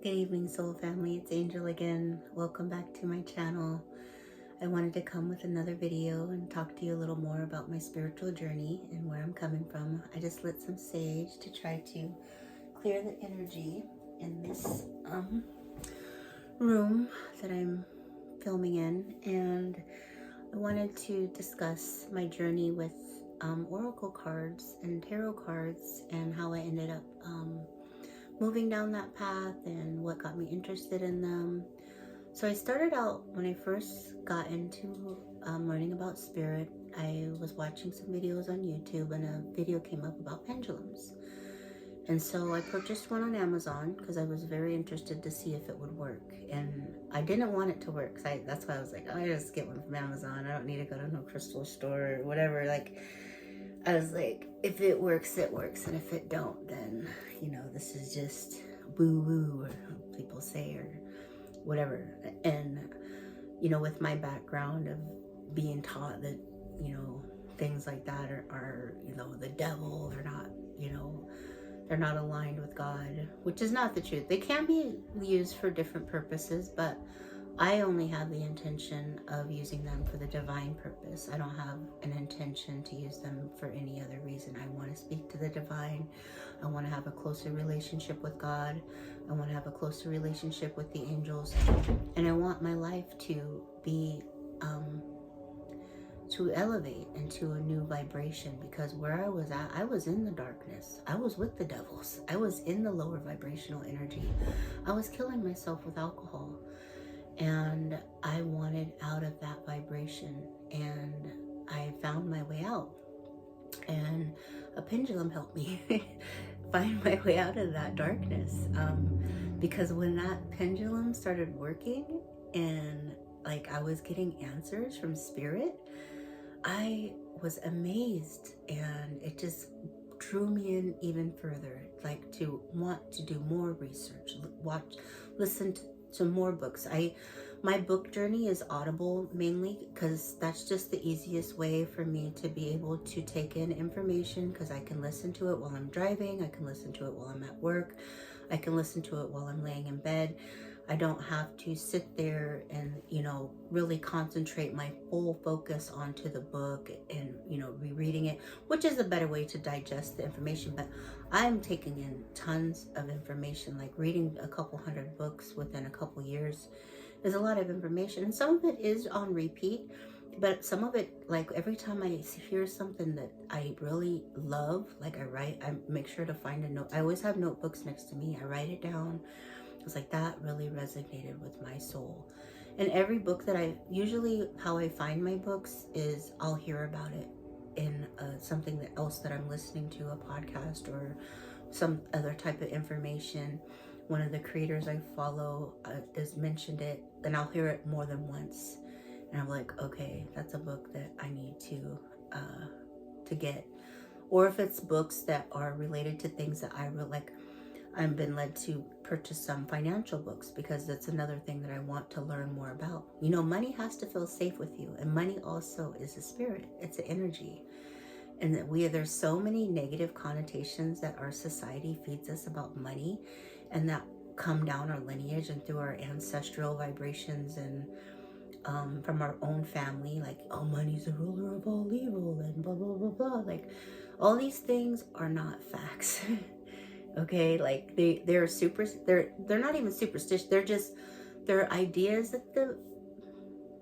Good evening, soul family. It's Angel again. Welcome back to my channel. I wanted to come with another video and talk to you a little more about my spiritual journey and where I'm coming from. I just lit some sage to try to clear the energy in this room that I'm filming in, and I wanted to discuss my journey with oracle cards and tarot cards and how I ended up moving down that path and what got me interested in them. So I started out when I first got into learning about spirit. I was watching some videos on YouTube and a video came up about pendulums. And so I purchased one on Amazon because I was very interested to see if it would work. And I didn't want it to work. That's why I was like, oh, I just get one from Amazon. I don't need to go to no crystal store or whatever. Like, I was like, if it works, it works. And if it don't, then, this is just woo-woo, or people say, or whatever. And, with my background of being taught that, things like that are the devil, they're not aligned with God, which is not the truth. They can be used for different purposes, but I only have the intention of using them for the divine purpose. I don't have an intention to use them for any other reason. I want to speak to the divine. I want to have a closer relationship with God. I want to have a closer relationship with the angels. And I want my life to be, to elevate into a new vibration, because where I was at, I was in the darkness. I was with the devils. I was in the lower vibrational energy. I was killing myself with alcohol. And I wanted out of that vibration, and I found my way out. And a pendulum helped me find my way out of that darkness. Because when that pendulum started working and I was getting answers from spirit, I was amazed, and it just drew me in even further, to want to do more research, listen to more books. My book journey is Audible mainly because that's just the easiest way for me to be able to take in information, because I can listen to it while I'm driving, I can listen to it while I'm at work, I can listen to it while I'm laying in bed. I don't have to sit there and, really concentrate my full focus onto the book and, rereading it, which is a better way to digest the information. But I'm taking in tons of information, like reading a couple hundred books within a couple years is a lot of information. And some of it is on repeat, but some of it, every time I hear something that I really love, I make sure to find a note. I always have notebooks next to me. I write it down. It's that really resonated with my soul. And every book that usually how I find my books is I'll hear about it in something else that I'm listening to, a podcast or some other type of information. One of the creators I follow has mentioned it, and I'll hear it more than once. And I'm like, okay, that's a book that I need to get. Or if it's books that are related to things that I really like, I've been led to purchase some financial books because that's another thing that I want to learn more about. Money has to feel safe with you, and money also is a spirit. It's an energy. And that there's so many negative connotations that our society feeds us about money, and that come down our lineage and through our ancestral vibrations, and from our own family, oh, money's the ruler of all evil and blah blah blah blah. All these things are not facts. Okay, they're not even superstitious. They're ideas that the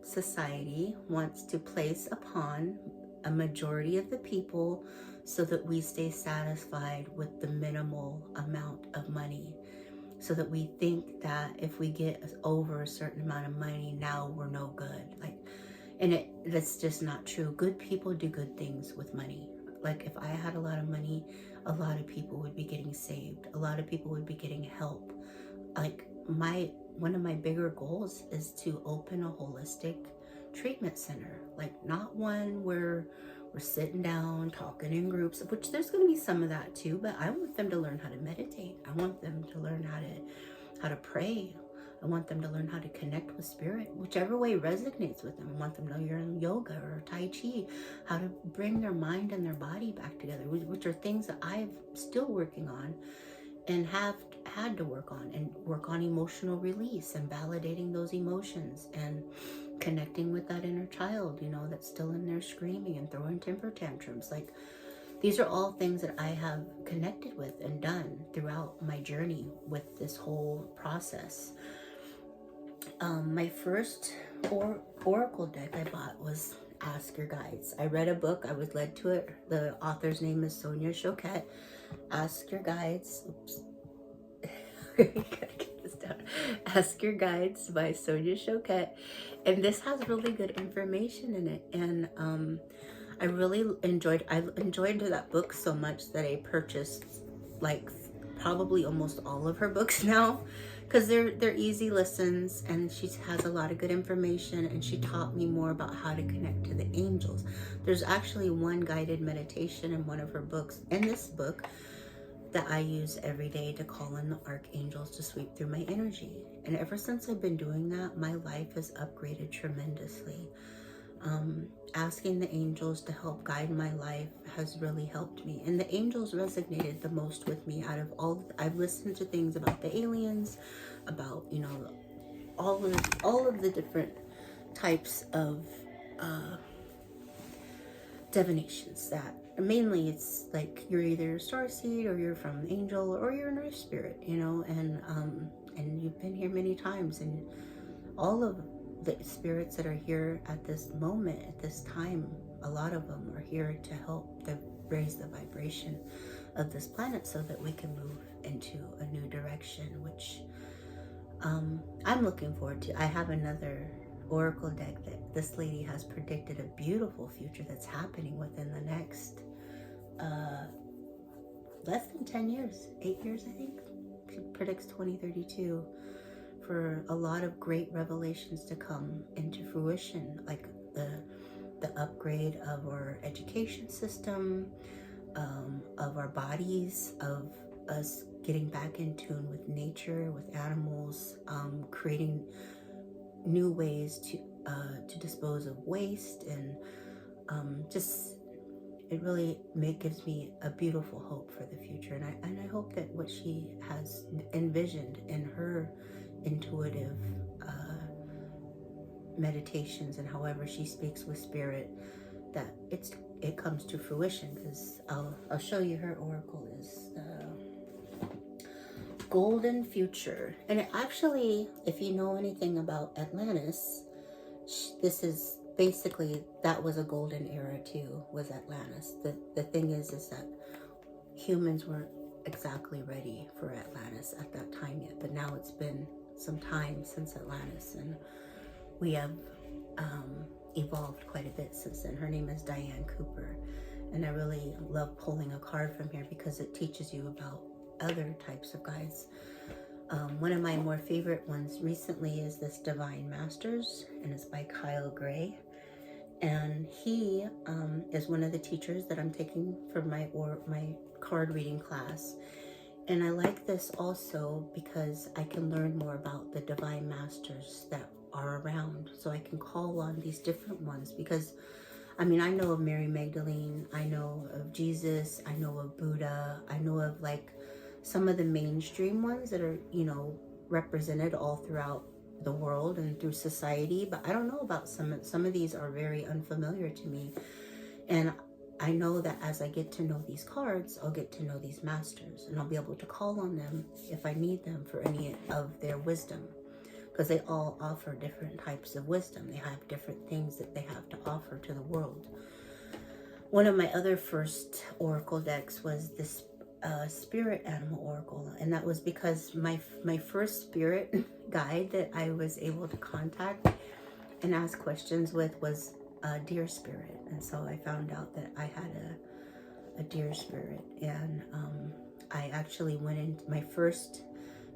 society wants to place upon a majority of the people so that we stay satisfied with the minimal amount of money, so that we think that if we get over a certain amount of money, now we're no good. And that's just not true. Good people do good things with money. If I had a lot of money, a lot of people would be getting saved. A lot of people would be getting help. One of my bigger goals is to open a holistic treatment center. Not one where we're sitting down talking in groups, which there's going to be some of that too, but I want them to learn how to meditate. I want them to learn how to pray. I want them to learn how to connect with spirit, whichever way resonates with them. I want them to learn yoga or Tai Chi, how to bring their mind and their body back together, which are things that I'm still working on. and have had to work on emotional release and validating those emotions and connecting with that inner child, you know, that's still in there screaming and throwing temper tantrums. Like, these are all things that I have connected with and done throughout my journey with this whole process. My first oracle deck I bought was Ask Your Guides. I read a book, I was led to it. The author's name is Sonia Choquette. Ask Your Guides. Oops. Gotta get this down. Ask Your Guides by Sonia Choquette. And this has really good information in it. And I really enjoyed that book so much that I purchased like probably almost all of her books now, because they're easy listens, and she has a lot of good information, and she taught me more about how to connect to the angels. There's actually one guided meditation in one of her books, in this book, that I use every day to call in the archangels to sweep through my energy. And ever since I've been doing that, my life has upgraded tremendously. Asking the angels to help guide my life has really helped me, and the angels resonated the most with me out of all. I've listened to things about the aliens, about, you know, all of the different types of divinations, that mainly it's like you're either a starseed or you're from an angel or you're an earth spirit, you know, and you've been here many times, and all of the spirits that are here at this moment, at this time, a lot of them are here to help to raise the vibration of this planet so that we can move into a new direction, which I'm looking forward to. I have another oracle deck that this lady has predicted a beautiful future that's happening within the next less than 10 years, 8 years, I think. She predicts 2032. For a lot of great revelations to come into fruition, like the upgrade of our education system, of our bodies, of us getting back in tune with nature, with animals, creating new ways to dispose of waste, and just it really gives me a beautiful hope for the future. And I hope that what she has envisioned in her intuitive meditations and however she speaks with spirit, that it comes to fruition. Because I'll show you, her oracle is the Golden Future. And it actually, if you know anything about Atlantis, this is basically, that was a golden era too, was Atlantis. The thing is that humans weren't exactly ready for Atlantis at that time yet, but now it's been some time since Atlantis, and we have evolved quite a bit since then. Her name is Diane Cooper, and I really love pulling a card from here because it teaches you about other types of guides. One of my more favorite ones recently is this Divine Masters, and it's by Kyle Gray. And he is one of the teachers that I'm taking for my card reading class. And I like this also because I can learn more about the Divine Masters that are around. So I can call on these different ones, because I mean, I know of Mary Magdalene, I know of Jesus, I know of Buddha, I know of like some of the mainstream ones that are, you know, represented all throughout the world and through society, but I don't know about some of these are very unfamiliar to me. And I know that as I get to know these cards, I'll get to know these masters, and I'll be able to call on them if I need them for any of their wisdom, because they all offer different types of wisdom. They have different things that they have to offer to the world. One of my other first oracle decks was this spirit animal oracle, and that was because my first spirit guide that I was able to contact and ask questions with was a deer spirit. And so I found out that I had a deer spirit, and I actually went into my first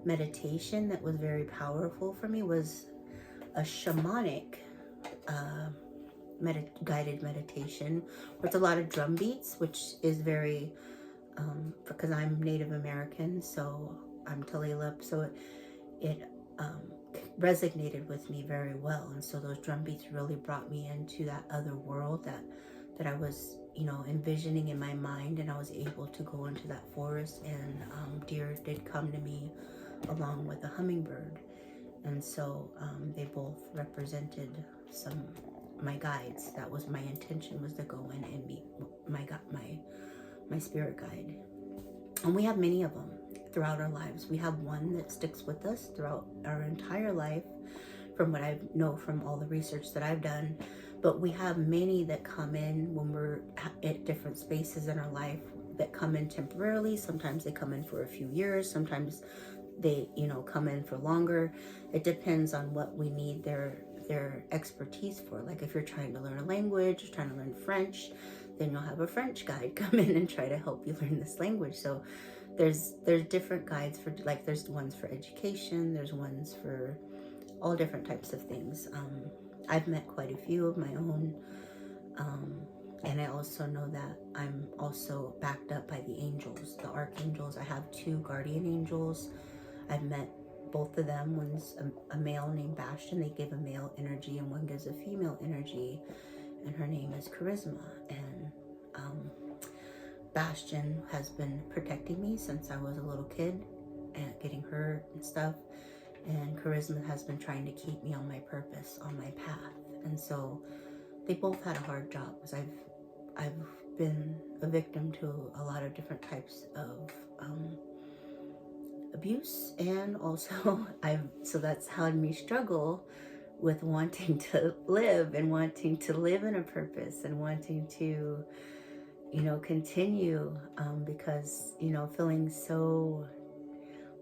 meditation that was very powerful for me was a shamanic guided meditation with a lot of drum beats, which is very because I'm Native American, so I'm Tulalip, so it resonated with me very well. And so those drum beats really brought me into that other world that that I was, you know, envisioning in my mind, and I was able to go into that forest, and deer did come to me along with a hummingbird. And so they both represented my guides. That was my intention, was to go in and meet my spirit guide. And we have many of them throughout our lives. We have one that sticks with us throughout our entire life, from what I know from all the research that I've done. But we have many that come in when we're at different spaces in our life, that come in temporarily. Sometimes they come in for a few years. Sometimes they, you know, come in for longer. It depends on what we need their expertise for. Like if you're trying to learn a language, you're trying to learn French, then you'll have a French guide come in and try to help you learn this language. So there's different guides for, like, there's ones for education, there's ones for all different types of things. I've met quite a few of my own, and I also know that I'm also backed up by the angels, the archangels. I have 2 guardian angels. I've met both of them. One's a male named Bastion. They give a male energy, and one gives a female energy, and her name is Charisma. And Bastion has been protecting me since I was a little kid and getting hurt and stuff. And Charisma has been trying to keep me on my purpose, on my path. And so they both had a hard job, because I've been a victim to a lot of different types of abuse, and also so that's had me struggle with wanting to live, and wanting to live in a purpose, and wanting to, you know, continue, because, you know, feeling so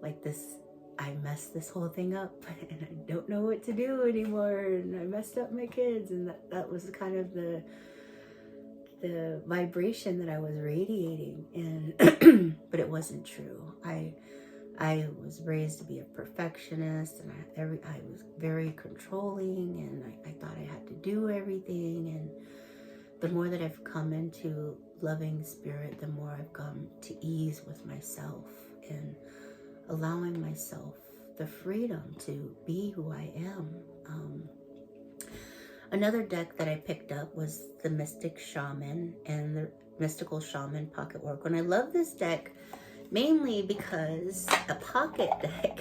like this, I messed this whole thing up and I don't know what to do anymore, and I messed up my kids, and that was kind of the vibration that I was radiating. And but it wasn't true. I was raised to be a perfectionist, and I was very controlling, and I thought I had to do everything. And the more that I've come into loving spirit, the more I've come to ease with myself, and allowing myself the freedom to be who I am. Another deck that I picked up was the Mystic Shaman and the Mystical Shaman Pocket Oracle. And I love this deck mainly because a pocket deck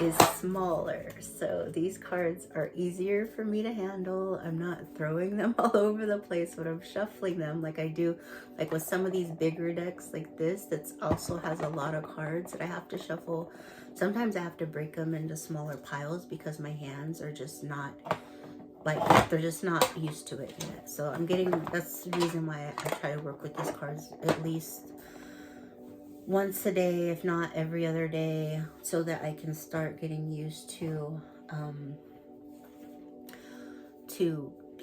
is smaller, so these cards are easier for me to handle. I'm not throwing them all over the place when I'm shuffling them like I do like with some of these bigger decks like this, that also has a lot of cards that I have to shuffle. Sometimes I have to break them into smaller piles because my hands are just not, like, they're just not used to it yet. So that's the reason why I try to work with these cards at least once a day, if not every other day, so that I can start getting used to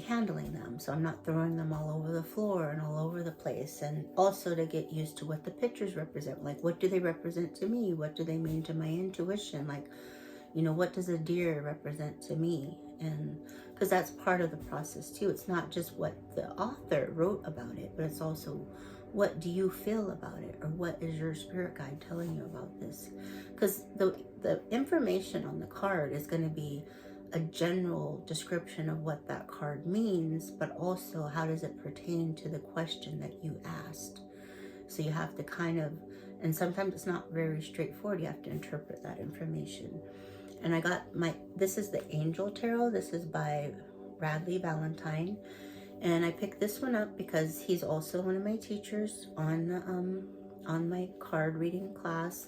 handling them. So I'm not throwing them all over the floor and all over the place. And also to get used to what the pictures represent. Like, what do they represent to me? What do they mean to my intuition? Like, you know, what does a deer represent to me? And because that's part of the process too. It's not just what the author wrote about it, but it's also, what do you feel about it? Or what is your spirit guide telling you about this? Because the information on the card is going to be a general description of what that card means, but also how does it pertain to the question that you asked. So you have to kind of, and sometimes it's not very straightforward. You have to interpret that information. And I got this is the Angel Tarot. This is by Radleigh Valentine. And I picked this one up because he's also one of my teachers on my card reading class.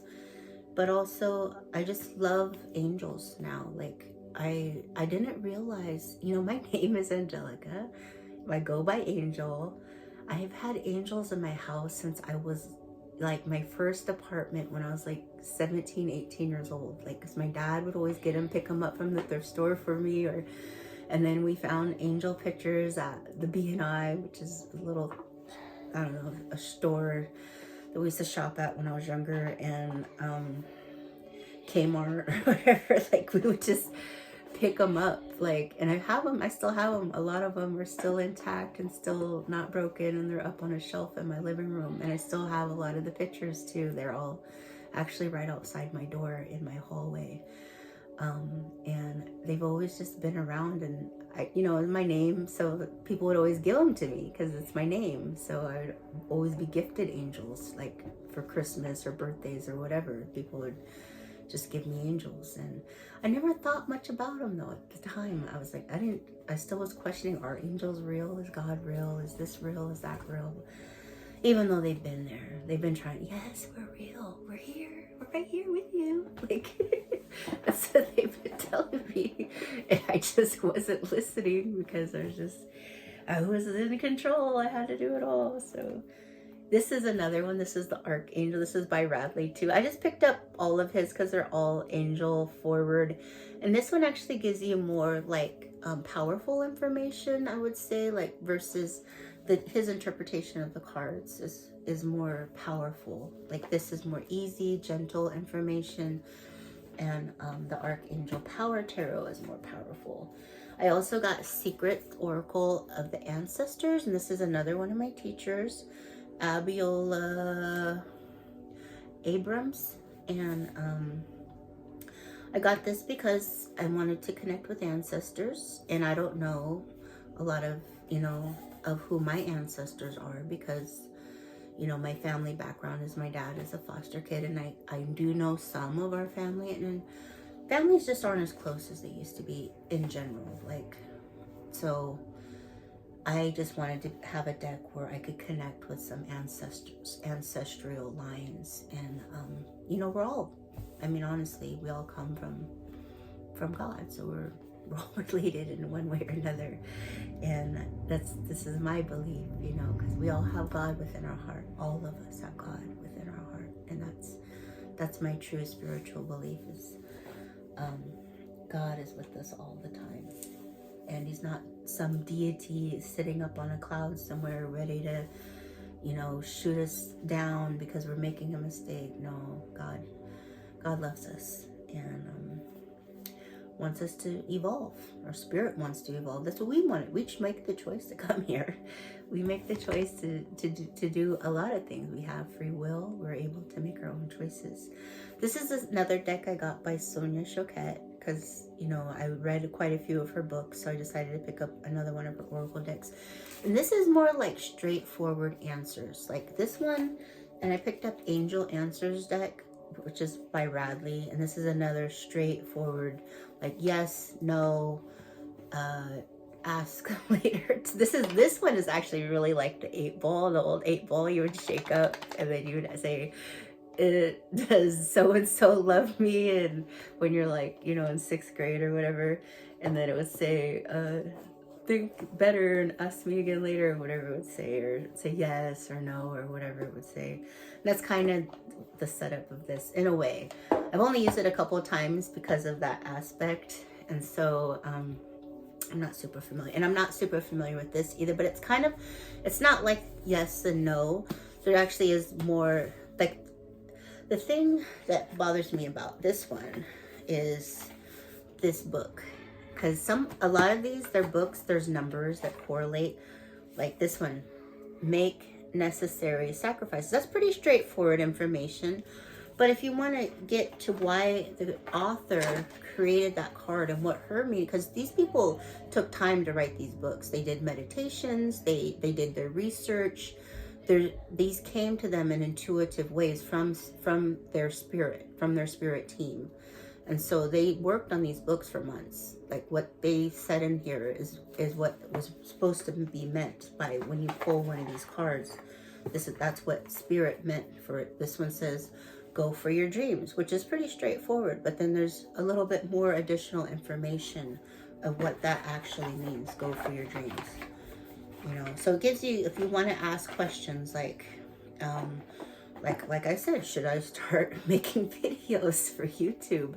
But also, I just love angels now. Like, I didn't realize, you know, my name is Angelica. I go by Angel. I have had angels in my house since I was like my first apartment, when I was like 17, 18 years old. Like, because my dad would always pick them up from the thrift store for me, and then we found angel pictures at the B&I, which is a little, I don't know, a store that we used to shop at when I was younger, and Kmart or whatever. Like, we would just pick them up, like, and I still have them. A lot of them are still intact and still not broken, and they're up on a shelf in my living room. And I still have a lot of the pictures too. They're all actually right outside my door in my hallway. And they've always just been around, and my name, so people would always give them to me because it's my name. So I would always be gifted angels, like for Christmas or birthdays or whatever. People would just give me angels, and I never thought much about them though. At the time, I was like, I still was questioning: are angels real? Is God real? Is this real? Is that real? Even though they've been there, they've been trying. Yes, we're real. We're here. We're right here with you. Like that's what they've been telling me, and I just wasn't listening because I was in control. I had to do it all. So this is another one. This is the Archangel. This is by Radley too. I just picked up all of his because they're all angel forward, and this one actually gives you more like powerful information, I would say, like versus his interpretation of the cards is more powerful. Like this is more easy, gentle information, and the Archangel Power Tarot is more powerful. I also got Secret Oracle of the Ancestors, and this is another one of my teachers, Abiola Abrams, and I got this because I wanted to connect with ancestors, and I don't know a lot of of who my ancestors are because my family background is my dad is a foster kid, and I do know some of our family, and families just aren't as close as they used to be in general. Like, so I just wanted to have a deck where I could connect with some ancestral lines, and we're all, honestly, we all come from God, so we're all related in one way or another. And this is my belief, because we all have God within our heart. All of us have God within our heart, and that's my true spiritual belief is God is with us all the time, and he's not some deity sitting up on a cloud somewhere ready to shoot us down because we're making a mistake. No, God loves us, and wants us to evolve. Our spirit wants to evolve. That's what we want. We make the choice to come here. We make the choice to do a lot of things. We have free will. We're able to make our own choices. This is another deck I got by Sonia Choquette because, I read quite a few of her books, so I decided to pick up another one of her oracle decks. And this is more like straightforward answers. Like this one, and I picked up Angel Answers deck, which is by Radley, and this is another straightforward, like yes, no, ask later. This one is actually really like the 8-ball, the old 8-ball you would shake up, and then you would say, does so and so love me? And when you're like, in 6th grade or whatever, and then it would say, think better and ask me again later, or whatever it would say, or say yes or no, or whatever it would say. And that's kind of the setup of this in a way. I've only used it a couple of times because of that aspect, and so I'm not super familiar, and I'm not super familiar with this either, but it's not like yes and no. There actually is more like, the thing that bothers me about this one is this book, because a lot of these, they're books, there's numbers that correlate. Like this one, make necessary sacrifices. That's pretty straightforward information. But if you want to get to why the author created that card and what her meaning, because these people took time to write these books. They did meditations, they did their research. These came to them in intuitive ways from their spirit team. And so they worked on these books for months. Like what they said in here is what was supposed to be meant by when you pull one of these cards. That's what spirit meant for it. This one says, go for your dreams, which is pretty straightforward. But then there's a little bit more additional information of what that actually means, go for your dreams. So it gives you, if you want to ask questions like I said, should I start making videos for YouTube?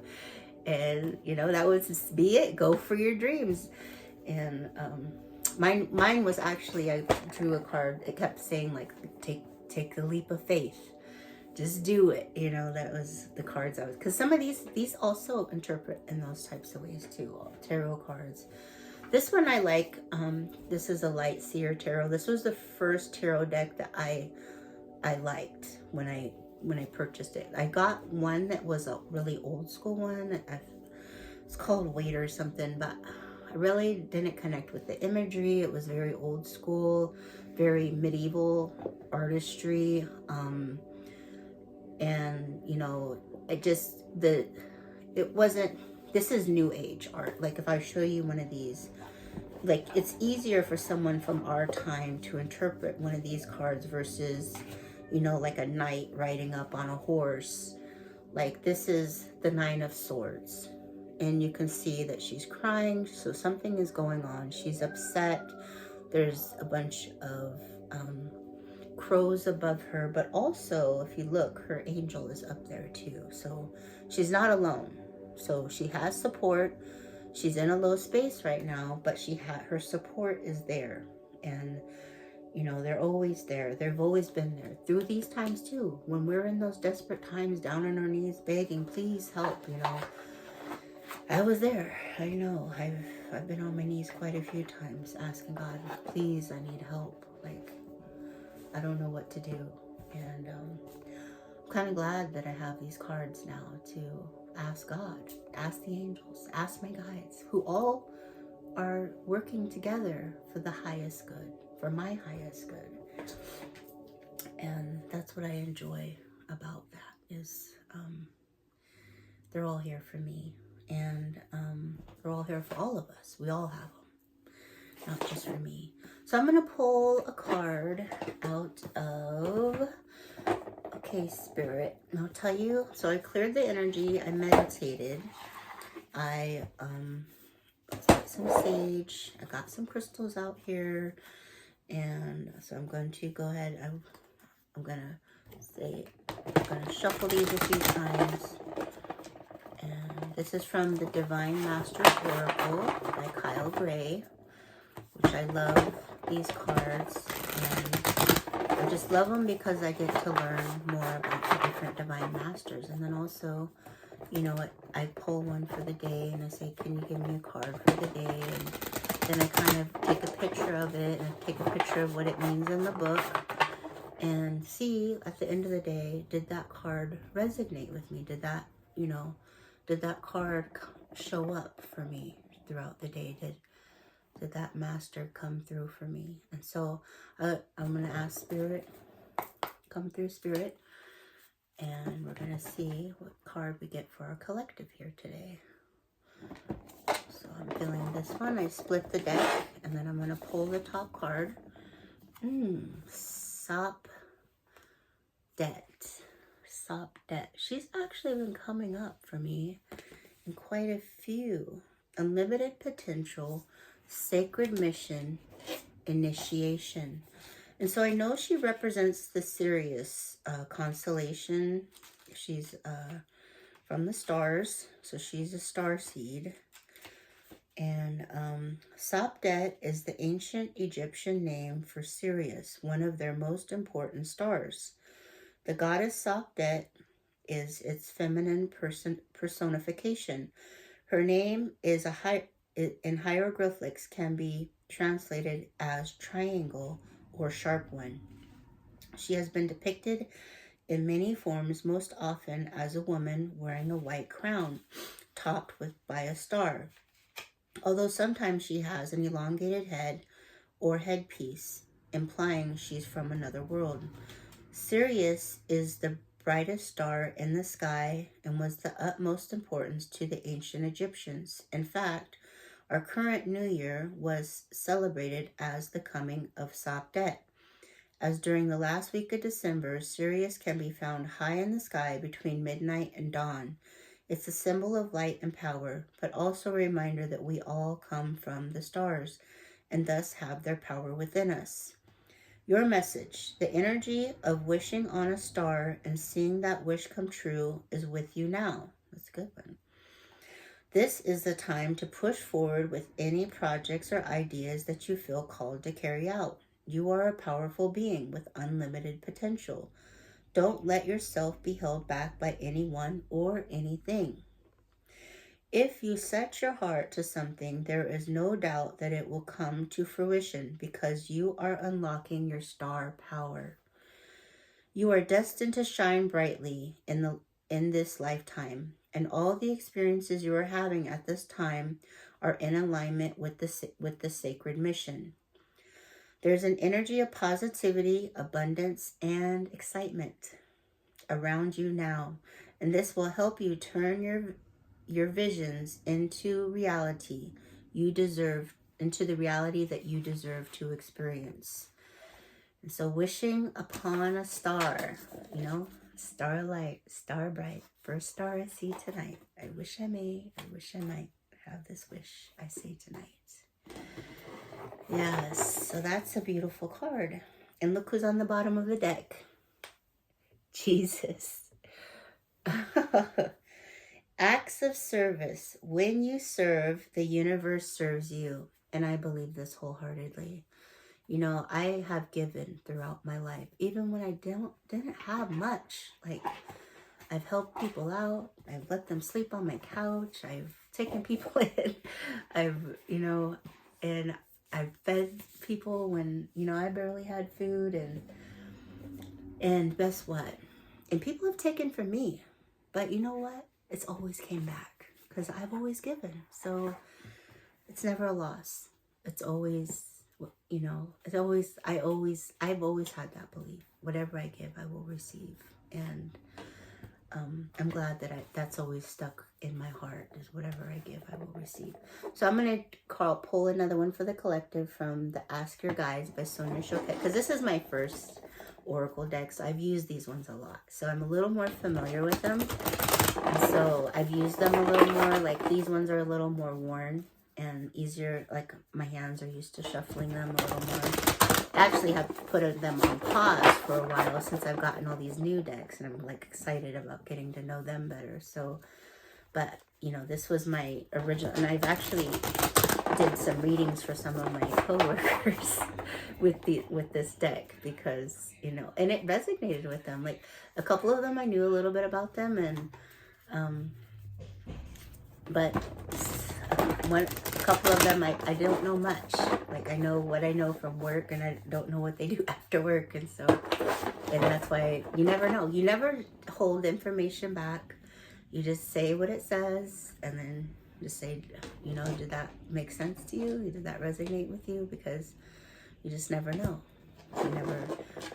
And that would be it. Go for your dreams. And mine was actually, I drew a card. It kept saying like, take the leap of faith. Just do it. That was the cards I was, because some of these also interpret in those types of ways too. Tarot cards. This one I like. This is a Light Seer Tarot. This was the first tarot deck that I liked when I purchased it. I got one that was a really old school one. It's called Wait or something, but I really didn't connect with the imagery. It was very old school, very medieval artistry. And you know, it wasn't, this is new age art. Like if I show you one of these, like it's easier for someone from our time to interpret one of these cards versus, you know, like a knight riding up on a horse. Like this is the Nine of Swords, and you can see that she's crying, so something is going on. She's upset. There's a bunch of crows above her, but also if you look, her angel is up there too, so she's not alone. So she has support. She's in a low space right now, but her support is there. And you know, they're always there. They've always been there through these times too. When we're in those desperate times, down on our knees, begging, please help, you know. I was there. I know. I've been on my knees quite a few times asking God, please, I need help. Like, I don't know what to do. And I'm kind of glad that I have these cards now to ask God, ask the angels, ask my guides, who all are working together for the highest good, for my highest good. And that's what I enjoy about that, is they're all here for me. And they're all here for all of us. We all have them, not just for me. So I'm going to pull a card out of, okay, Spirit. And I'll tell you, so I cleared the energy, I meditated, I got some sage, I got some crystals out here, and so I'm going to go ahead, I'm going to shuffle these a few times. And this is from the Divine Masters Oracle by Kyle Gray, which I love these cards. And I just love them because I get to learn more about the different Divine Masters. And then also, you know what, I pull one for the day and I say, can you give me a card for the day? And then I kind of take a picture of it and take a picture of what it means in the book and see at the end of the day, did that card resonate with me? Did that, you know, did that card show up for me throughout the day? Did that master come through for me? And so I'm going to ask Spirit, come through, Spirit. And we're going to see what card we get for our collective here today. So I'm feeling this one. I split the deck, and then I'm going to pull the top card. Sop Det. Sop Det. She's actually been coming up for me in quite a few. Unlimited potential, sacred mission, initiation. And so I know she represents the Sirius constellation. She's from the stars, so she's a star seed. And Sop Det is the ancient Egyptian name for Sirius, one of their most important stars. The goddess Sop Det is its feminine personification. Her name is in hieroglyphics can be translated as triangle or sharp one. She has been depicted in many forms, most often as a woman wearing a white crown topped by a star, although sometimes she has an elongated head or headpiece, implying she's from another world. Sirius is the brightest star in the sky and was the utmost importance to the ancient Egyptians. In fact, our current New Year was celebrated as the coming of Sop Det, as during the last week of December, Sirius can be found high in the sky between midnight and dawn. It's a symbol of light and power, but also a reminder that we all come from the stars and thus have their power within us. Your message, the energy of wishing on a star and seeing that wish come true, is with you now. That's a good one. This is the time to push forward with any projects or ideas that you feel called to carry out. You are a powerful being with unlimited potential. Don't let yourself be held back by anyone or anything. If you set your heart to something, there is no doubt that it will come to fruition because you are unlocking your star power. You are destined to shine brightly in this lifetime. and all the experiences you are having at this time are in alignment with the sacred mission. There's an energy of positivity, abundance, and excitement around you now, and this will help you turn your visions into reality you deserve, into the reality that you deserve to experience. And so wishing upon a star, you know, starlight, star bright, first star I see tonight. I wish I may, I wish I might have this wish I see tonight. Yes, so that's a beautiful card. And look who's on the bottom of the deck. Jesus. Acts of service. When you serve, the universe serves you. And I believe this wholeheartedly. You know, I have given throughout my life, even when I didn't have much. Like, I've helped people out. I've let them sleep on my couch. I've taken people in. And I've fed people when, I barely had food. And guess what? And people have taken from me. But you know what? It's always came back because I've always given. So it's never a loss. It's always, I've always had that belief. Whatever I give, I will receive. And I'm glad that that's always stuck in my heart, is whatever I give, I will receive. So I'm going to pull another one for the collective from the Ask Your Guides by Sonia Choquette, because this is my first Oracle deck, so I've used these ones a lot. So I'm a little more familiar with them. And so I've used them a little more. Like, these ones are a little more worn and easier. Like, my hands are used to shuffling them a little more. I actually have put them on pause for a while since I've gotten all these new decks, and I'm like excited about getting to know them better. So, but this was my original, and I've actually did some readings for some of my coworkers with this deck, because and it resonated with them. Like, a couple of them I knew a little bit about them, and but a couple of them I don't know much. Like, I know what I know from work, and I don't know what they do after work. And that's why you never know. You never hold information back. You just say what it says, and then just say, did that make sense to you? Did that resonate with you? Because you just never know.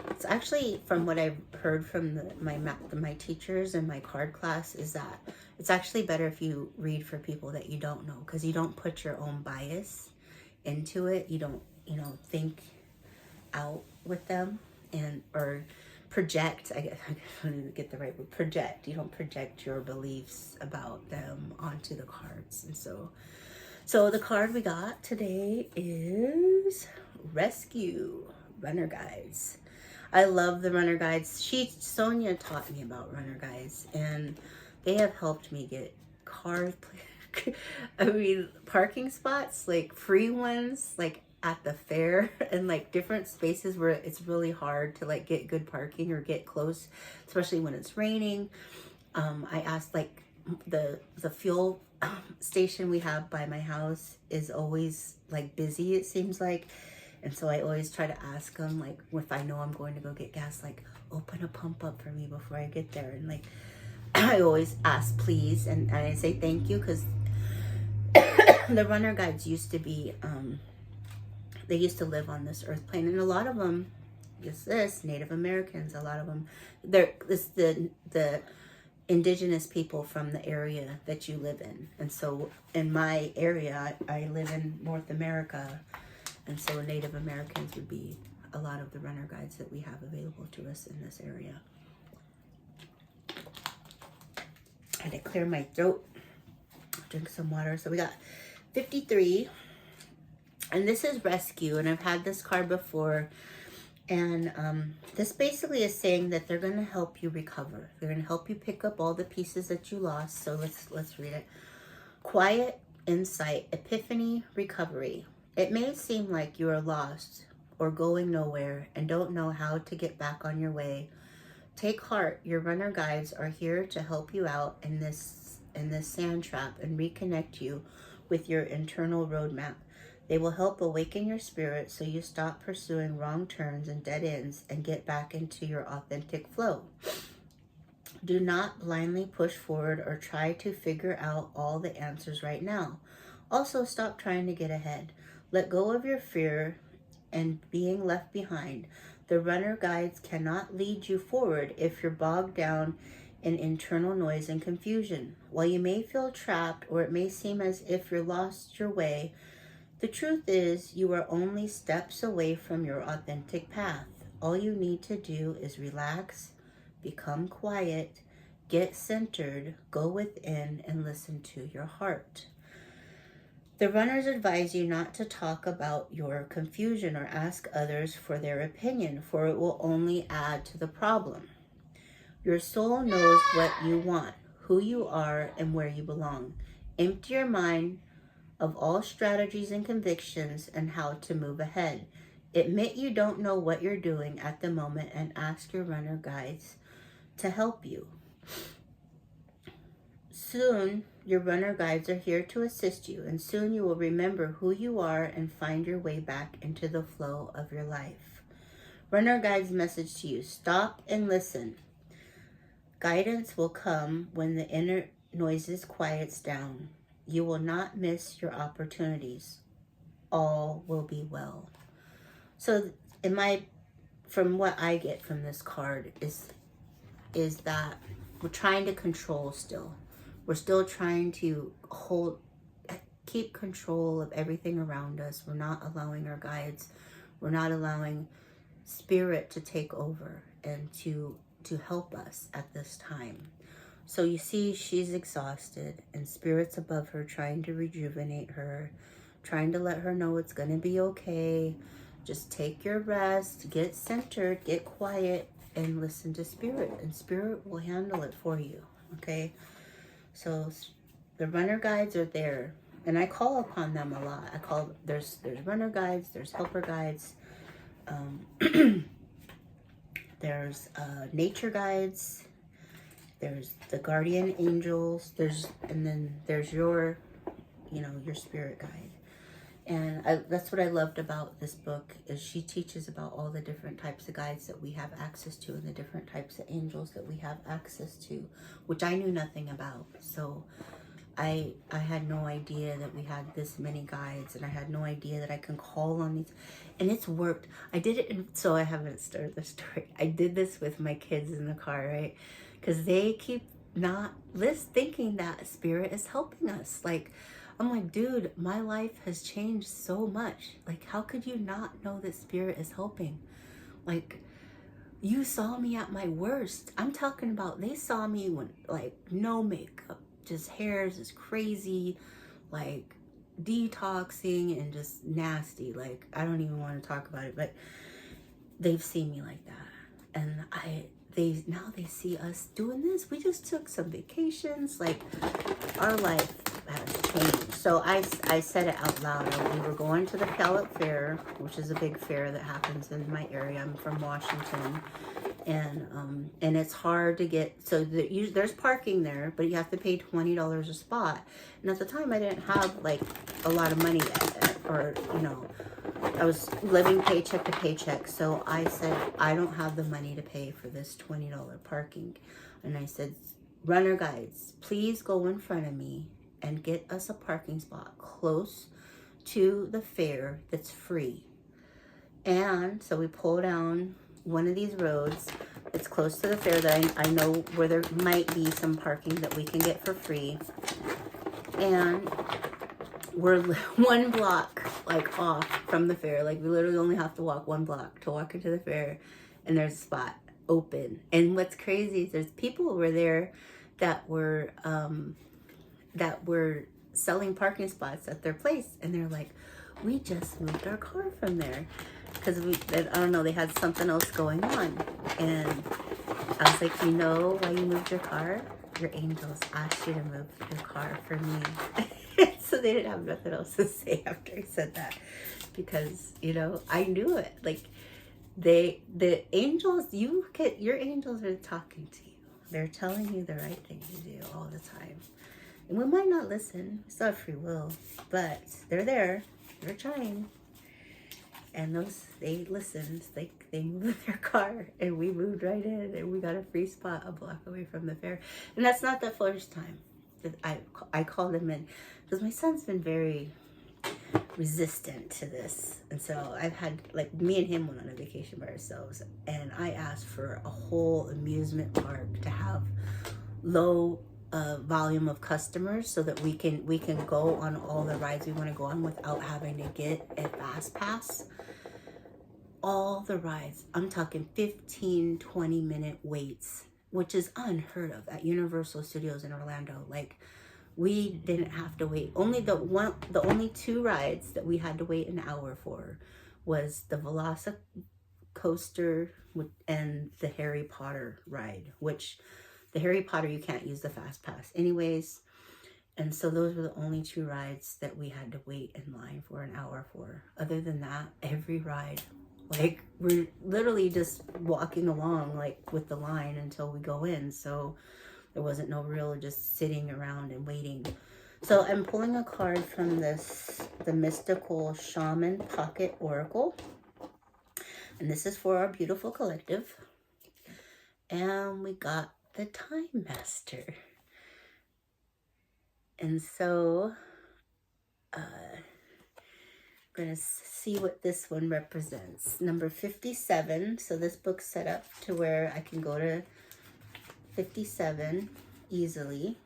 It's actually, from what I've heard from my teachers in my card class, is that it's actually better if you read for people that you don't know, because you don't put your own bias into it. You don't, think out with them or project. I don't get the right word. Project. You don't project your beliefs about them onto the cards. And so the card we got today is Rescue. Runner Guides. I love the runner guides. Sonia taught me about runner guides, and they have helped me get parking spots, like free ones, like at the fair, and like different spaces where it's really hard to like get good parking or get close, especially when it's raining. I asked, like, the fuel station we have by my house is always like busy, it seems like. And so I always try to ask them, like, if I know I'm going to go get gas, like, open a pump up for me before I get there. And like, I always ask, please. And I say thank you, because the runner guides used to be, they used to live on this earth plane. And a lot of them, Native Americans, a lot of them, the indigenous people from the area that you live in. And so in my area, I live in North America. And so Native Americans would be a lot of the runner guides that we have available to us in this area. I had to clear my throat, drink some water. So we got 53. And this is Rescue. And I've had this card before. And this basically is saying that they're going to help you recover. They're going to help you pick up all the pieces that you lost. So let's read it. Quiet, insight, epiphany, recovery. It may seem like you are lost or going nowhere and don't know how to get back on your way. Take heart. Your runner guides are here to help you out in this sand trap and reconnect you with your internal roadmap. They will help awaken your spirit so you stop pursuing wrong turns and dead ends and get back into your authentic flow. Do not blindly push forward or try to figure out all the answers right now. Also, stop trying to get ahead. Let go of your fear and being left behind. The runner guides cannot lead you forward if you're bogged down in internal noise and confusion. While you may feel trapped or it may seem as if you're lost your way, the truth is you are only steps away from your authentic path. All you need to do is relax, become quiet, get centered, go within, and listen to your heart. The runners advise you not to talk about your confusion or ask others for their opinion, for it will only add to the problem. Your soul knows what you want, who you are, and where you belong. Empty your mind of all strategies and convictions and how to move ahead. Admit you don't know what you're doing at the moment and ask your runner guides to help you. Soon, your runner guides are here to assist you, and soon you will remember who you are and find your way back into the flow of your life. Runner guides message to you: stop and listen. Guidance will come when the inner noises quiets down. You will not miss your opportunities. All will be well. So, from what I get from this card is that we're trying to control still. We're still trying to keep control of everything around us. We're not allowing our guides, we're not allowing spirit to take over and to help us at this time. So you see, she's exhausted and spirit's above her trying to rejuvenate her, trying to let her know it's going to be okay. Just take your rest, get centered, get quiet, and listen to spirit, and spirit will handle it for you. Okay? So the runner guides are there, and I call upon them a lot. There's runner guides, there's helper guides, there's nature guides, there's the guardian angels, and then there's your spirit guide. And that's what I loved about this book, is she teaches about all the different types of guides that we have access to and the different types of angels that we have access to, which I knew nothing about. So I had no idea that we had this many guides, and I had no idea that I can call on these. And it's worked. I did it, so I haven't started the story. I did this with my kids in the car, right? Because they keep not thinking that spirit is helping us. Like, I'm like, dude, my life has changed so much. Like, how could you not know that spirit is helping? Like, you saw me at my worst. I'm talking about, they saw me when, like, no makeup, just hairs is crazy, like, detoxing and just nasty. Like, I don't even want to talk about it, but they've seen me like that. And now they see us doing this. We just took some vacations. Like, our life has changed. So I said it out loud. We were going to the Gallup Fair, which is a big fair that happens in my area. I'm from Washington, and it's hard to get. So there's parking there, but you have to pay $20 a spot. And at the time, I didn't have like a lot of money, I was living paycheck to paycheck. So I said, I don't have the money to pay for this $20 parking. And I said, runner guides, please go in front of me and get us a parking spot close to the fair that's free. And so we pull down one of these roads that's close to the fair that I know where there might be some parking that we can get for free. And we're 1 block like off from the fair. Like, we literally only have to walk 1 block to walk into the fair, and there's a spot open. And what's crazy is there's people over there that were selling parking spots at their place, and they're like, we just moved our car from there because I don't know, they had something else going on. And I was like, you know why you moved your car? Your angels asked you to move your car for me. So they didn't have nothing else to say after I said that, because I knew it. Like, the angels, your angels are talking to you. They're telling you the right thing to do all the time. And we might not listen. It's not free will, but they're there. They're trying. And they listen. They they moved their car and we moved right in and we got a free spot a block away from the fair. And that's not the first time that I called them in, because my son's been very resistant to this. And so I've had, like, me and him went on a vacation by ourselves, and I asked for a whole amusement park to have low volume of customers so that we can go on all the rides we want to go on without having to get a fast pass. All the rides, I'm talking 15-20 minute waits, which is unheard of at Universal Studios in Orlando. Like, we didn't have to wait. The only two rides that we had to wait an hour for was the Velocicoaster and the Harry Potter ride, which the Harry Potter, you can't use the fast pass anyways. And so those were the only two rides that we had to wait in line for an hour for. Other than that, every ride, like, we're literally just walking along, like, with the line until we go in. So there wasn't no real just sitting around and waiting. So I'm pulling a card from the Mystical Shaman Pocket Oracle. And this is for our beautiful collective. And we got the Time Master. And so I'm going to see what this one represents. Number 57. So this book's set up to where I can go to 57 easily.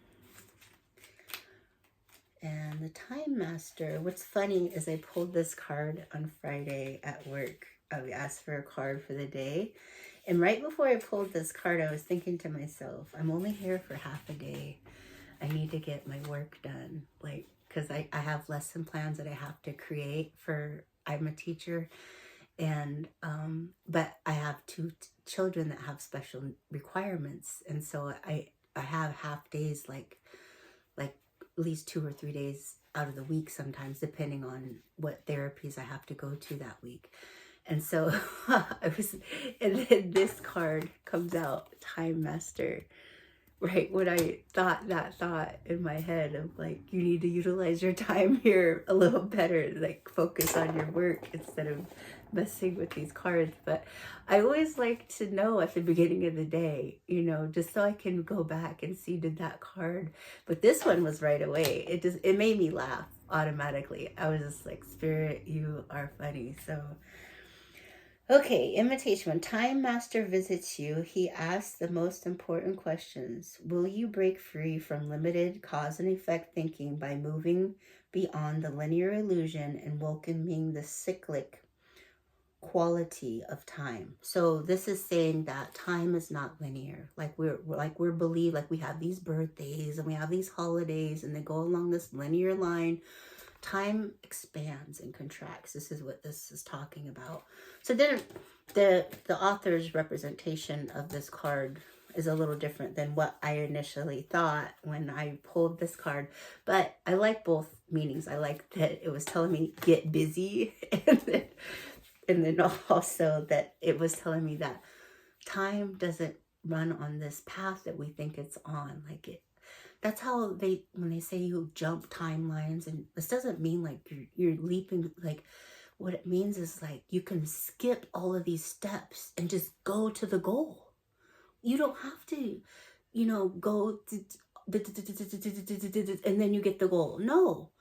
And the Time Master, what's funny is I pulled this card on Friday at work. I asked for a card for the day. And right before I pulled this card, I was thinking to myself, I'm only here for half a day. I need to get my work done. Like, because I have lesson plans that I have to create for, I'm a teacher. And, but I have two children that have special requirements. And so I have half days, like at least 2 or 3 days out of the week sometimes, depending on what therapies I have to go to that week. And so and then this card comes out, Time Master, right when I thought that thought in my head of, like, you need to utilize your time here a little better, like, focus on your work instead of messing with these cards. But I always like to know at the beginning of the day, you know, just so I can go back and see, did that card. But this one was right away. It made me laugh automatically. I was just like, Spirit, you are funny. So okay, invitation. When Time Master visits you, he asks the most important questions. Will you break free from limited cause and effect thinking by moving beyond the linear illusion and welcoming the cyclic quality of time? So this is saying that time is not linear. Like we're believed, like we have these birthdays and we have these holidays and they go along this linear line. Time expands and contracts. This is what this is talking about. So then the author's representation of this card is a little different than what I initially thought when I pulled this card. But I like both meanings. I like that it was telling me get busy, and then also that it was telling me that time doesn't run on this path that we think it's on. Like that's how when they say you jump timelines, and this doesn't mean like you're leaping. Like what it means is like you can skip all of these steps and just go to the goal. You don't have to, you know, go and then you get the goal. No,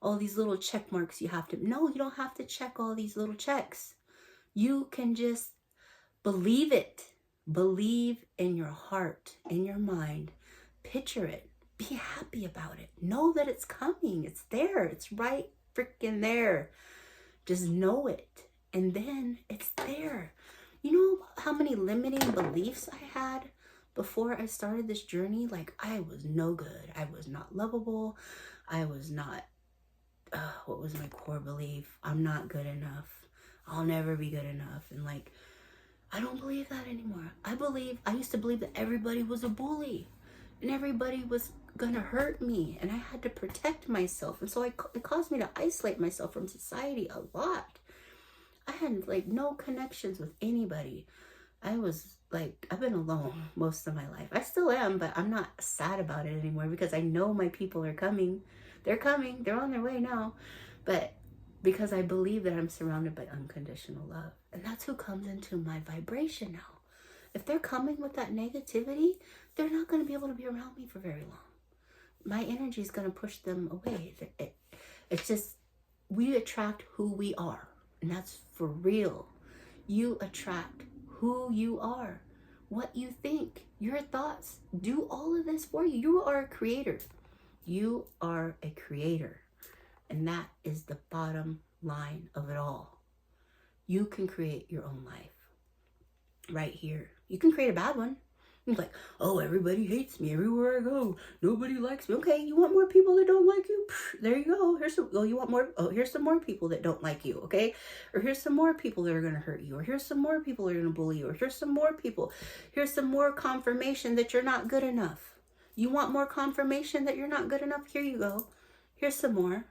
all these little check marks you have to. No, you don't have to check all these little checks. You can just believe it. Believe in your heart, in your mind. Picture it. Be happy about it. Know that it's coming. It's there. It's right freaking there. Just know it. And then it's there. You know how many limiting beliefs I had before I started this journey? Like, I was no good. I was not lovable. I was not, what was my core belief? I'm not good enough. I'll never be good enough. And like, I don't believe that anymore. I used to believe that everybody was a bully and everybody was gonna hurt me and I had to protect myself. And so it caused me to isolate myself from society a lot. I had like no connections with anybody. I was like, I've been alone most of my life. I still am, but I'm not sad about it anymore because I know my people are coming. They're coming. They're on their way now. But because I believe that I'm surrounded by unconditional love. And that's who comes into my vibration now. If they're coming with that negativity, they're not going to be able to be around me for very long. My energy is going to push them away. It's just, we attract who we are. And that's for real. You attract who you are. What you think, your thoughts, do all of this for you. You are a creator. You are a creator. And that is the bottom line of it all. You can create your own life. Right here. You can create a bad one. You're like, oh, everybody hates me everywhere I go. Nobody likes me. Okay, you want more people that don't like you? There you go. Here's some. Oh, you want more? Oh, here's some more people that don't like you. Okay, or here's some more people that are gonna hurt you. Or here's some more people that are gonna bully you. Or here's some more people. Here's some more confirmation that you're not good enough. You want more confirmation that you're not good enough? Here you go. Here's some more.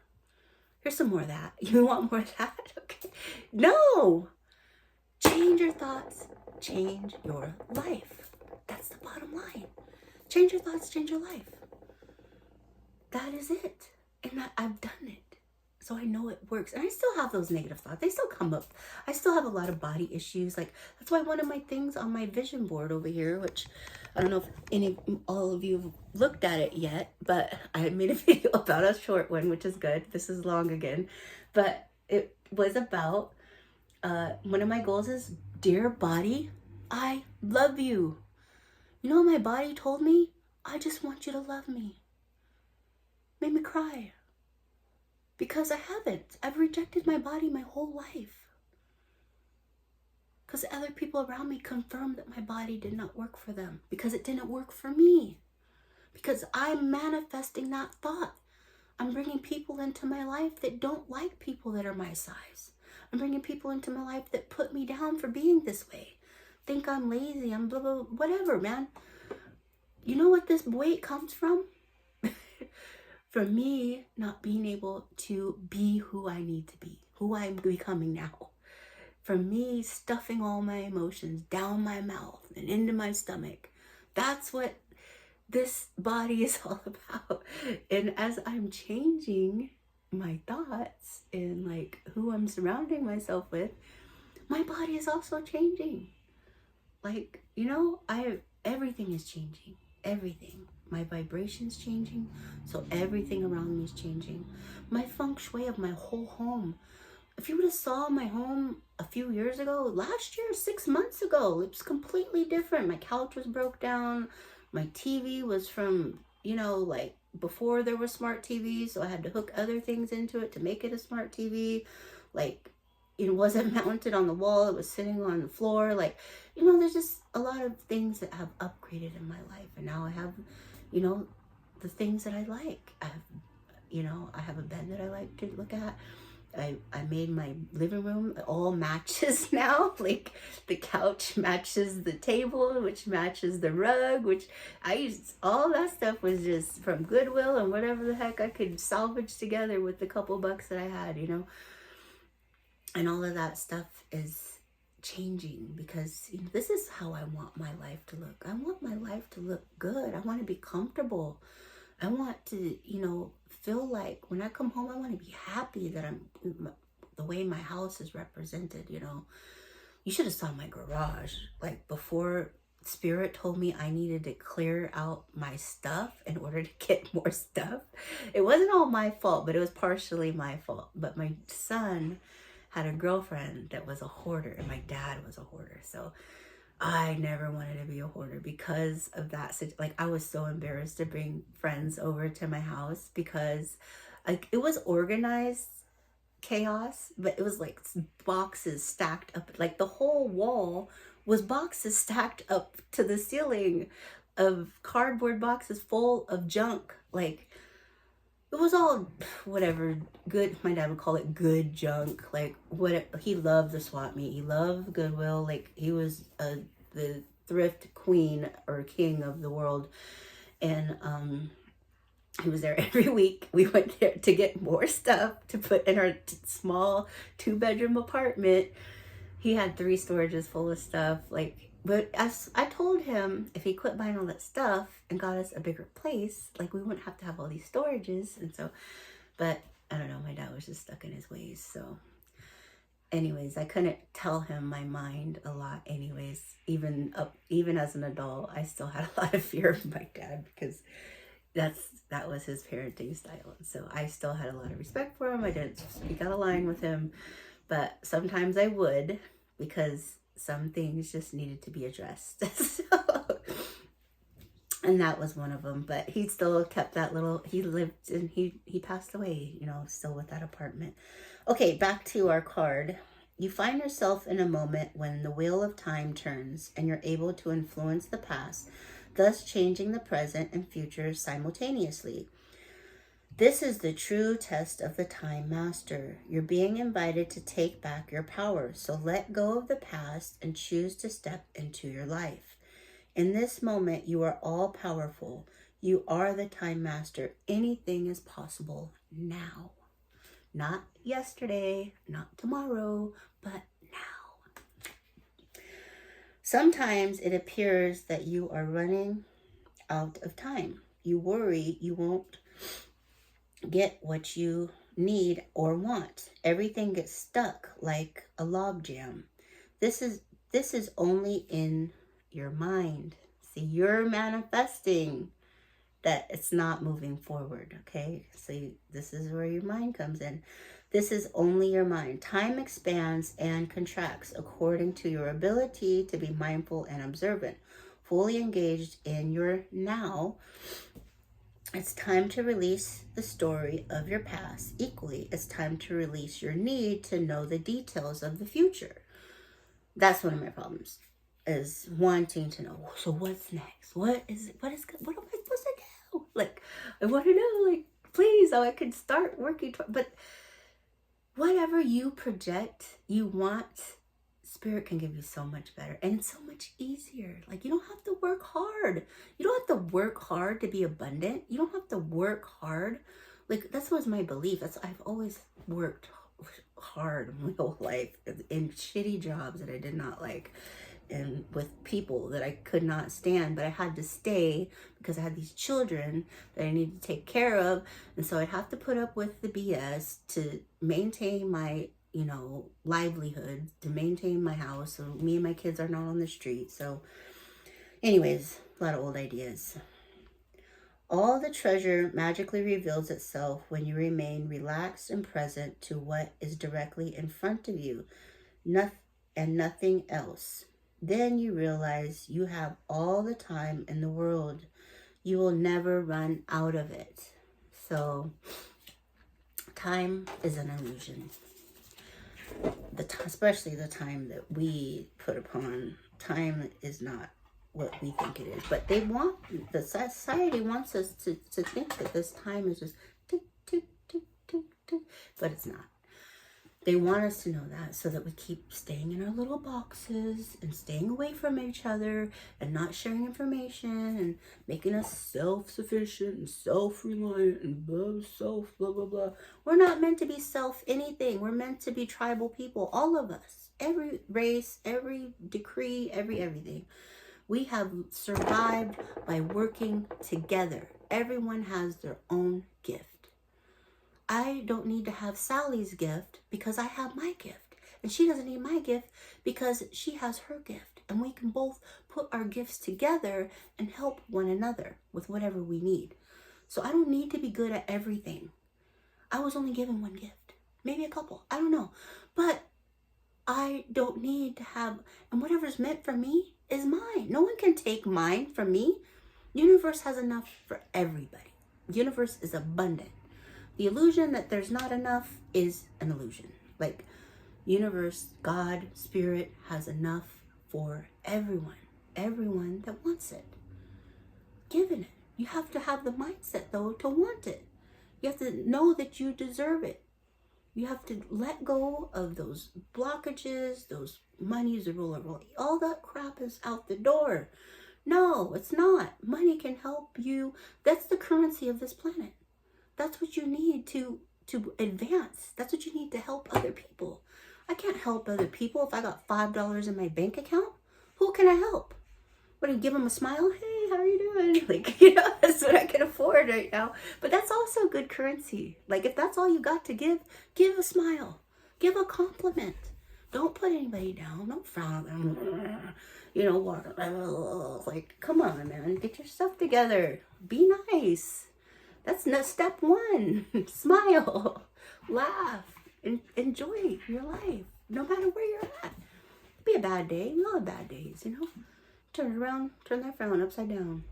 Here's some more of that. You want more of that? Okay. No. Change your thoughts. Change your life. That's the bottom line. Change your thoughts, change your life. That is it. And I've done it. So I know it works. And I still have those negative thoughts. They still come up. I still have a lot of body issues. Like, that's why one of my things on my vision board over here, which I don't know if all of you have looked at it yet, but I made a video about a short one, which is good. This is long again. But it was about, one of my goals is, dear body, I love you. You know what my body told me? I just want you to love me. Made me cry. Because I haven't. I've rejected my body my whole life. Because other people around me confirmed that my body did not work for them. Because it didn't work for me. Because I'm manifesting that thought. I'm bringing people into my life that don't like people that are my size. I'm bringing people into my life that put me down for being this way. Think I'm lazy, I'm blah, blah, whatever, man. You know what this weight comes from? From me not being able to be who I need to be, who I'm becoming now. From me stuffing all my emotions down my mouth and into my stomach. That's what this body is all about. And as I'm changing my thoughts and like who I'm surrounding myself with, my body is also changing. Like, you know, everything is changing. Everything. My vibration's changing, so everything around me is changing. My feng shui of my whole home. If you would have saw my home a few years ago, last year, 6 months ago, it was completely different. My couch was broke down. My TV was from, you know, like before there were smart TVs, so I had to hook other things into it to make it a smart TV. Like, it wasn't mounted on the wall, it was sitting on the floor. Like, you know, there's just a lot of things that have upgraded in my life. And now I have, you know, the things that I like. I have, you know, I have a bed that I like to look at. I made my living room all matches now. Like, the couch matches the table, which matches the rug, which all that stuff was just from Goodwill and whatever the heck I could salvage together with the couple bucks that I had, you know. And all of that stuff is changing because, you know, this is how I want my life to look. I want my life to look good. I want to be comfortable. I want to, you know, feel like when I come home, I want to be happy that the way my house is represented, you know. You should have saw my garage. Like, before Spirit told me I needed to clear out my stuff in order to get more stuff. It wasn't all my fault, but it was partially my fault. But my son had a girlfriend that was a hoarder, and my dad was a hoarder. So I never wanted to be a hoarder because of that. Like, I was so embarrassed to bring friends over to my house because, like, it was organized chaos, but it was like boxes stacked up. Like, the whole wall was boxes stacked up to the ceiling of cardboard boxes full of junk. Like, it was all whatever good. My dad would call it good junk. Like, he loved the swap meet. He loved Goodwill. Like, he was the thrift queen or king of the world. And he was there every week. We went there to get more stuff to put in our small 2-bedroom apartment. He had 3 storages full of stuff. Like, but as I told him, if he quit buying all that stuff and got us a bigger place, like, we wouldn't have to have all these storages. And so, but I don't know, my dad was just stuck in his ways. So anyways, I couldn't tell him my mind a lot anyways. Even as an adult, I still had a lot of fear of my dad because that was his parenting style. And so I still had a lot of respect for him. I didn't speak out of line with him, but sometimes I would, because some things just needed to be addressed. So, and that was one of them. But he still kept that little, he lived and he passed away, you know, still with that apartment. Okay, back to our card. You find yourself in a moment when the wheel of time turns and you're able to influence the past, thus changing the present and future simultaneously. This is the true test of the time master. You're being invited to take back your power. So let go of the past and choose to step into your life. In this moment, you are all powerful. You are the time master. Anything is possible now. Not yesterday, not tomorrow, but now. Sometimes it appears that you are running out of time. You worry you won't get what you need or want. Everything gets stuck like a log jam. This is only in your mind. See, you're manifesting that it's not moving forward, okay? So this is where your mind comes in. This is only your mind. Time expands and contracts according to your ability to be mindful and observant, fully engaged in your now. It's time to release the story of your past. Equally, it's time to release your need to know the details of the future. That's one of my problems, is wanting to know, so what's next? What am I supposed to do? Like, I want to know, like, please, so I could start working. But whatever you project, you want, Spirit can give you so much better. And it's so much easier. Like, you don't have to work hard. You don't have to work hard to be abundant. You don't have to work hard. Like, that's was my belief. I've always worked hard my whole life in shitty jobs that I did not like, and with people that I could not stand, but I had to stay because I had these children that I needed to take care of. And so I'd have to put up with the BS to maintain my, you know, livelihood, to maintain my house. So me and my kids are not on the street. So anyways, a lot of old ideas. All the treasure magically reveals itself when you remain relaxed and present to what is directly in front of you, and nothing else. Then you realize you have all the time in the world. You will never run out of it. So, time is an illusion. Especially the time that we put upon. Time is not what we think it is. But the society wants us to think that this time is just tick, tick, tick, tick, tick. But it's not. They want us to know that so that we keep staying in our little boxes and staying away from each other and not sharing information and making us self-sufficient and self-reliant and blah, blah, blah. We're not meant to be self-anything. We're meant to be tribal people, all of us. Every race, every decree, everything. We have survived by working together. Everyone has their own gift. I don't need to have Sally's gift because I have my gift. And she doesn't need my gift because she has her gift. And we can both put our gifts together and help one another with whatever we need. So I don't need to be good at everything. I was only given one gift. Maybe a couple. I don't know. But I don't need to have, and whatever's meant for me is mine. No one can take mine from me. Universe has enough for everybody. Universe is abundant. The illusion that there's not enough is an illusion. Like, universe, God, spirit has enough for everyone. Everyone that wants it. Given it. You have to have the mindset, though, to want it. You have to know that you deserve it. You have to let go of those blockages, those money is a ruler. All that crap is out the door. No, it's not. Money can help you. That's the currency of this planet. That's what you need to advance. That's what you need to help other people. I can't help other people if I got $5 in my bank account. Who can I help? What, do you give them a smile? Hey, hey, how are you doing? Like, you know, that's what I can afford right now. But that's also good currency. Like, if that's all you got to give a smile. Give a compliment. Don't put anybody down. Don't frown at them. You know what? Like, come on, man. Get your stuff together. Be nice. That's step one. Smile. Laugh. Enjoy your life. No matter where you're at. Be a bad day. We all have bad days, you know? Turn it around. Turn that frown upside down.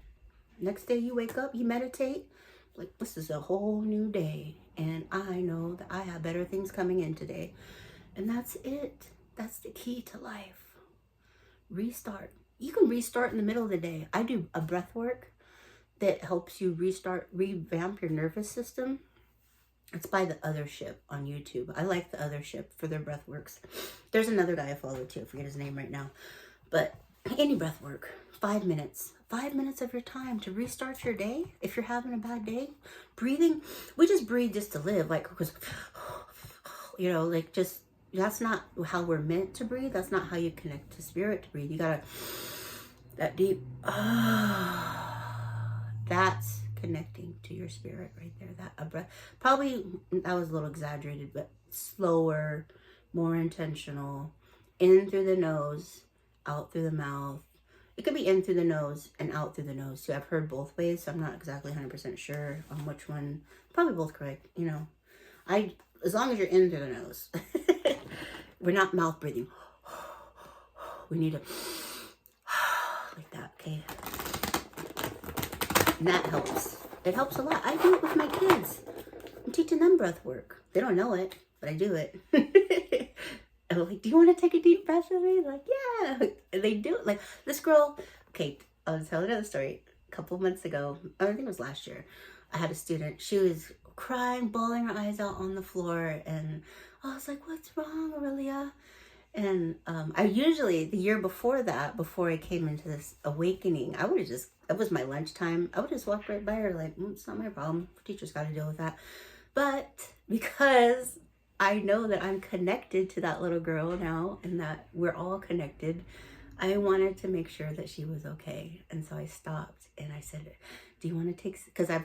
Next day you wake up, you meditate. Like, this is a whole new day. And I know that I have better things coming in today. And that's it. That's the key to life. Restart. You can restart in the middle of the day. I do a breath work that helps you revamp your nervous system. It's by The Other Ship on YouTube. I like The Other Ship for their breath works. There's another guy I follow too. I forget his name right now. But any breath work, 5 minutes. 5 minutes of your time to restart your day. If you're having a bad day, breathing. We just breathe just to live. Like, because, you know, like just, that's not how we're meant to breathe. That's not how you connect to spirit to breathe. You gotta, that deep, that's connecting to your spirit right there. That a breath, probably that was a little exaggerated, but slower, more intentional. In through the nose, out through the mouth. It could be in through the nose and out through the nose too. I've heard both ways, so I'm not exactly 100% sure on which one. Probably both correct, you know. As long as you're in through the nose. We're not mouth breathing. We need to like that, okay? And that helps. It helps a lot. I do it with my kids. I'm teaching them breath work. They don't know it, but I do it. I'm like, do you want to take a deep breath with me? Like, yeah. And they do it. Like, this girl, okay, I'll tell another story. A couple months ago, I think it was last year, I had a student. She was crying, bawling her eyes out on the floor. And I was like, what's wrong, Aurelia? And I usually, the year before that, before I came into this awakening, I would have just, it was my lunchtime. I would just walk right by her like, it's not my problem. Teacher's got to deal with that. But because I know that I'm connected to that little girl now and that we're all connected, I wanted to make sure that she was okay. And so I stopped and I said, do you want to take, because I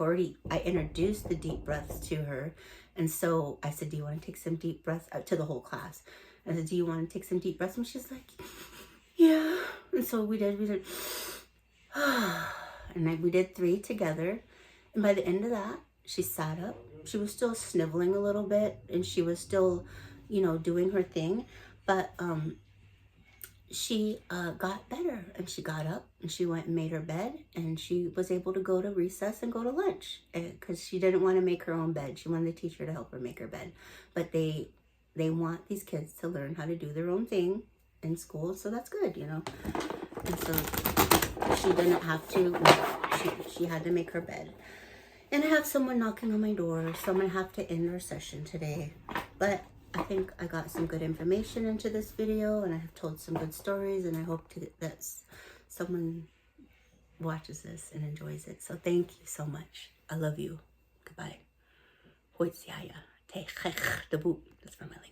introduced the deep breaths to her. And so I said, do you want to take some deep breaths to the whole class? I said, do you want to take some deep breaths? And she's like, yeah. And so we did. And we did 3 together. And by the end of that, she sat up. She was still sniveling a little bit. And she was still, you know, doing her thing. But she got better. And she got up and she went and made her bed. And she was able to go to recess and go to lunch. Because she didn't want to make her own bed. She wanted the teacher to help her make her bed. But they want these kids to learn how to do their own thing in school, so that's good, you know. And so she didn't have to, she had to make her bed. And I have someone knocking on my door, so I'm gonna have to end our session today. But I think I got some good information into this video, and I have told some good stories, and I hope that someone watches this and enjoys it. So thank you so much. I love you. Goodbye. Hoitsiaya. Te the boot. That's from my lady.